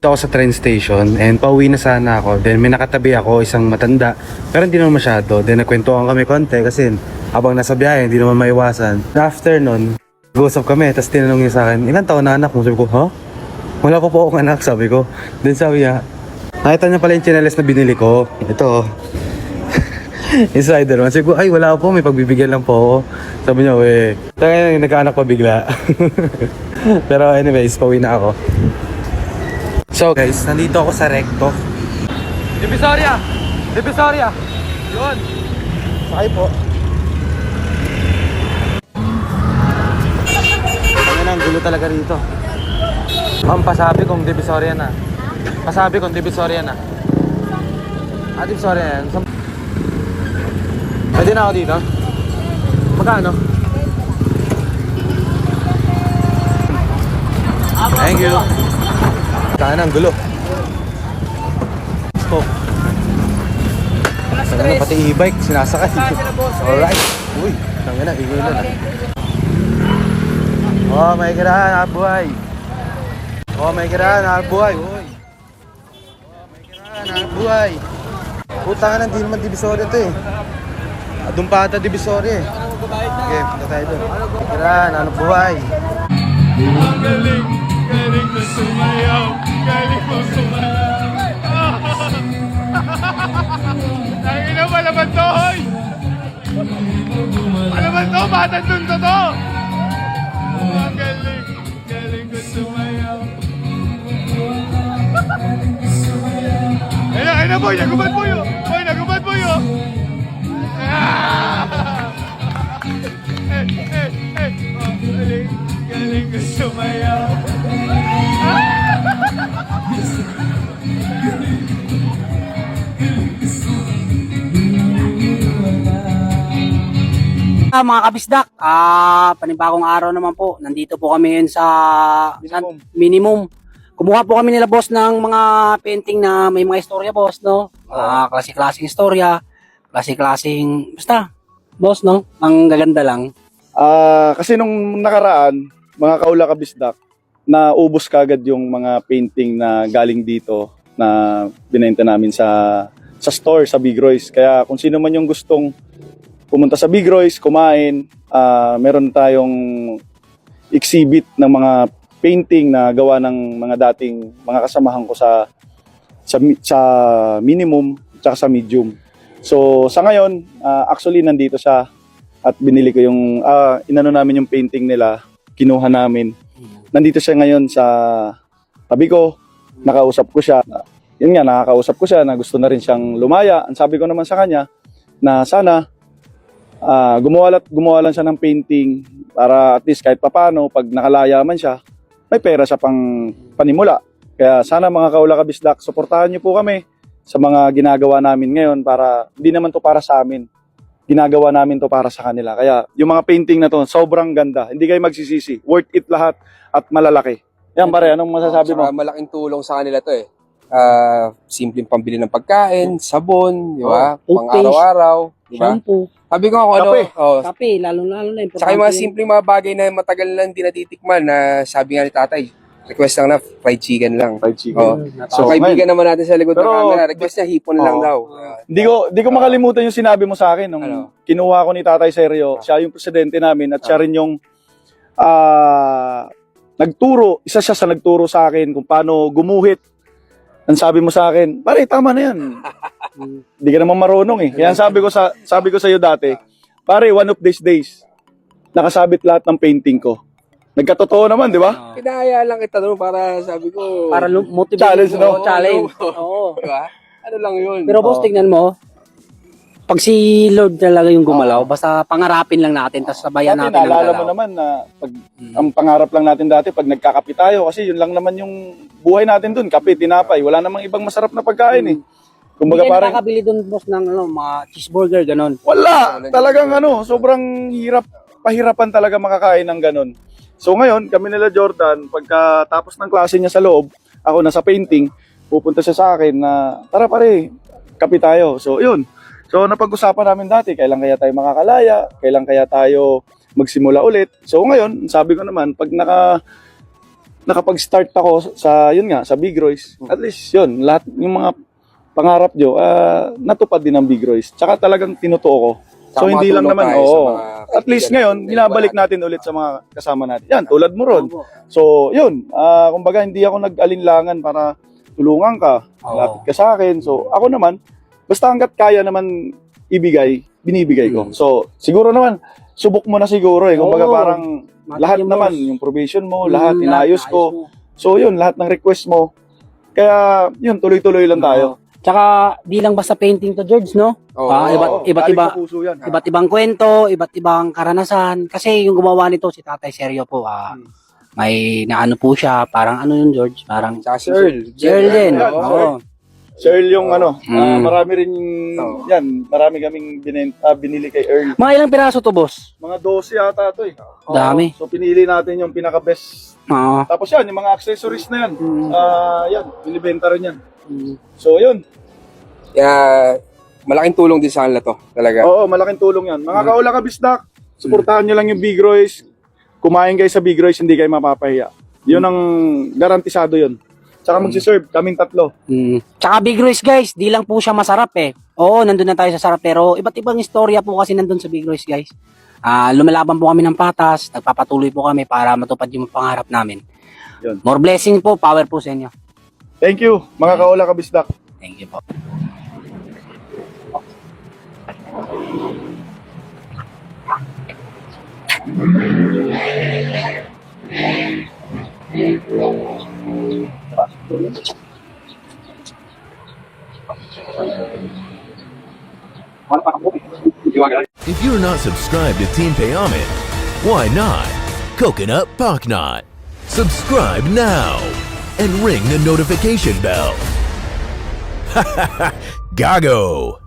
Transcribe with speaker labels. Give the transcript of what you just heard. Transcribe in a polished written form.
Speaker 1: Ako sa train station and pauwi na sana ako. Then may nakatabi ako, isang matanda. Pero hindi naman masyado. Then nagkwentuhan kami konti kasi habang nasa biyahe, hindi naman maiwasan. After nun, nag-usap kami. Tapos tinanong niya sa akin, ilan taon na anak mo? Sabi ko, ha? Wala ko po akong anak, sabi ko. Then sabi niya, nakita niya pala yung tsinelas na binili ko. Ito. Yung Spider-Man. Sabi ko, ay wala po, may pagbibigyan lang po ako. Sabi niya, weh. Tayo nagkaanak pa bigla. Pero anyways, pauwi na ako. So guys, nandito ako sa Recto. Divisoria! Divisoria! Yun! Sakay po. Ayan ang gulo talaga rito. Pasabi kong Divisoria na. Pasabi kong Divisoria na. Ah, Divisoria yan. Pwede na ako dito? Magkano? Thank you. Saan ang gulo? Stop. Saan na pati e-bike, sinasakay. Alright. Uy, tangin na, igulo na. Oh, may kirahan, buhay. Oh, may kirahan, buhay. Uy. Oh, may kirahan, buhay. Putang na, hindi naman Divisoria ito eh. Doon pa ata Divisoria eh. Okay, punta tayo doon. May kirahan, buhay.
Speaker 2: Ang galing, galing na sumayaw, galing mo sumayaw. Tangina ba naman to, hoy? Ano ba to? Batang dun to to? Ang galing, galing ko sumayaw. Ayun na boy, nagubad mo yun. Boy, nagubad mo yun. Galing, galing ko sumayaw.
Speaker 3: Mga kabisdak, panibagong araw naman po. Nandito po kami ngayon sa minimum. Kumuha po kami nila boss ng mga painting na may mga istorya boss, no? Klase-klaseng istorya, klase-klaseng basta boss, no? Ang gaganda lang.
Speaker 4: Kasi nung nakaraan, mga kaula kabisdak, naubos kagad yung mga painting na galing dito na binenta namin sa store, sa Big Royce. Kaya kung sino man yung gustong pumunta sa Big Royce, kumain, meron tayong exhibit ng mga painting na gawa ng mga dating mga kasamahan ko sa minimum at sa medium. So sa ngayon, actually nandito siya at binili ko yung inano namin yung painting nila, kinuha namin. Nandito siya ngayon sa tabi ko, nakausap ko siya. Yun nga, nakakausap ko siya na gusto na rin siyang lumaya. Ang sabi ko naman sa kanya na sana gumawa lang siya ng painting para at least kahit papano pag nakalaya man siya, may pera siya pang panimula. Kaya sana mga kaula kabisdak, suportahan niyo po kami sa mga ginagawa namin ngayon para hindi naman to para sa amin. Ginagawa namin to para sa kanila. Kaya yung mga painting na to, sobrang ganda. Hindi kayo magsisisi. Worth it lahat at malalaki. Yan pare, anong masasabi mo?
Speaker 5: Malaking tulong sa kanila to eh. Simpleng pambili ng pagkain, sabon, di ba? Pang
Speaker 3: Toothpaste,
Speaker 5: araw-araw, di ba?
Speaker 3: shampoo,
Speaker 5: Sabi ko ako ano,
Speaker 3: kape, lalo-lalo na.
Speaker 5: saka yung mga simpleng mga bagay na matagal na hindi natitikman na sabi nga ni tatay, request lang na fried chicken lang.
Speaker 4: Fried chicken.
Speaker 5: Oh. So kaibigan naman natin sa likod ng
Speaker 4: Pero,
Speaker 5: camera, request niya hipon lang daw.
Speaker 4: Di ko makalimutan yung sinabi mo sa akin nung
Speaker 5: Ano?
Speaker 4: kinuha ko ni Tatay Sergio. Siya yung presidente namin at siya rin yung nagturo. Isa siya sa nagturo sa akin kung paano gumuhit. Ang sabi mo sa akin, pare, tama na yan. Hindi ka naman marunong eh. Kaya sabi ko sa iyo dati, pare, one of these days, nakasabit lahat ng painting ko. Nagkatotoo naman, di ba?
Speaker 5: Kinaya lang kita doon para sabi ko,
Speaker 3: Para motivate.
Speaker 4: Challenge, no?
Speaker 3: Challenge. Oo.
Speaker 5: di ba? Ano lang yun.
Speaker 3: Pero boss, tignan mo, pag si Lord talaga yung gumalaw, basta pangarapin lang natin, tapos sabayan
Speaker 4: Dati,
Speaker 3: natin ang
Speaker 4: naalala mo
Speaker 3: galaw.
Speaker 4: naman na ang pangarap lang natin dati pag nagkakape tayo kasi yun lang naman yung buhay natin dun, kape, tinapay. Wala namang ibang masarap na pagkain eh. Kumbaga
Speaker 3: Hindi ka
Speaker 4: parang
Speaker 3: nakakabili doon boss ng mga cheeseburger, ganon.
Speaker 4: wala. Talagang sobrang pahirapan talaga makakain ng ganun. So ngayon, kami nila Jordan, pagkatapos ng klase niya sa loob, ako nasa painting, pupunta siya sa akin na, tara pare, kape tayo. So yun. So napag-usapan namin dati, kailan kaya tayo makakalaya, kailan kaya tayo magsimula ulit. So ngayon, sabi ko naman, pag nakapag-start ako sa, yun nga, sa Big Royce, at least yun, lahat, yung mga pangarap nyo, natupad din ng Big Royce. Tsaka talagang tinutuo ko. So,
Speaker 5: Saka
Speaker 4: hindi lang
Speaker 5: makatulong
Speaker 4: naman,
Speaker 5: tayo sa
Speaker 4: oo.
Speaker 5: mga
Speaker 4: At least
Speaker 5: kaibigan
Speaker 4: ngayon,
Speaker 5: natin.
Speaker 4: binabalik
Speaker 5: Wala.
Speaker 4: natin ulit sa mga kasama natin. Yan, tulad mo ron.
Speaker 3: Opo.
Speaker 4: So, yun, kumbaga, hindi ako nag-alinlangan para tulungan ka,
Speaker 3: Oo.
Speaker 4: lapit ka sa akin. So, ako naman, basta hanggat kaya naman ibigay, binibigay ko. So, siguro naman, subok mo na siguro eh. Kumbaga,
Speaker 3: Oo.
Speaker 4: parang
Speaker 3: Mati
Speaker 4: lahat
Speaker 3: yung
Speaker 4: naman,
Speaker 3: boss.
Speaker 4: yung probation mo, lahat inayos ko.
Speaker 3: mo.
Speaker 4: So, yun, lahat ng request mo. Kaya, yun, tuloy-tuloy lang tayo.
Speaker 3: Tsaka di lang basta painting to, George, no?
Speaker 5: Oo.
Speaker 3: iba't
Speaker 4: Galing
Speaker 3: iba,
Speaker 4: sa puso yan.
Speaker 3: iba't ibang kwento, iba't ibang karanasan. Kasi yung gumawa nito si Tatay Sergio po, may naano po siya, parang ano yun, George? Parang
Speaker 5: Tsaka si Earl.
Speaker 3: si Earl din.
Speaker 4: Yan,
Speaker 3: Oo.
Speaker 4: Sir Earl yung ano,
Speaker 3: Mm.
Speaker 4: marami rin,
Speaker 5: Oo.
Speaker 4: yan, marami kaming binili kay Earl.
Speaker 3: Mga ilang piraso to, boss?
Speaker 4: Mga 12 yata to eh. Oo.
Speaker 3: Dami.
Speaker 4: So pinili natin yung pinaka-best.
Speaker 3: Oo.
Speaker 4: Tapos yan, yung mga accessories na yan. Yan, binibenta rin yan.
Speaker 3: Mm.
Speaker 4: So yun.
Speaker 5: Kaya, malaking tulong din sa kanila to. Talaga.
Speaker 4: Oo, malaking tulong yan. Mga kaula ka bisdak, suportahan nyo lang yung Big Royce. Kumain kayo sa Big Royce, hindi kayo mapapahiya. Yun ang garantisado yun. Tsaka magsiserve, kaming tatlo.
Speaker 3: Tsaka Big Royce, guys, di lang po siya masarap eh. Oo, nandun na tayo sa sarap, pero iba't ibang istorya po kasi nandun sa Big Royce, guys. Lumalaban po kami ng patas, nagpapatuloy po kami para matupad yung pangarap namin.
Speaker 4: Yun.
Speaker 3: More blessing po, power po sa inyo.
Speaker 4: Thank you, mga kaula ka bisdak.
Speaker 3: Thank you po.
Speaker 6: If you're not subscribed to Team Payaman, why not? Coconut Pocknot. Subscribe now and ring the notification bell. Gago!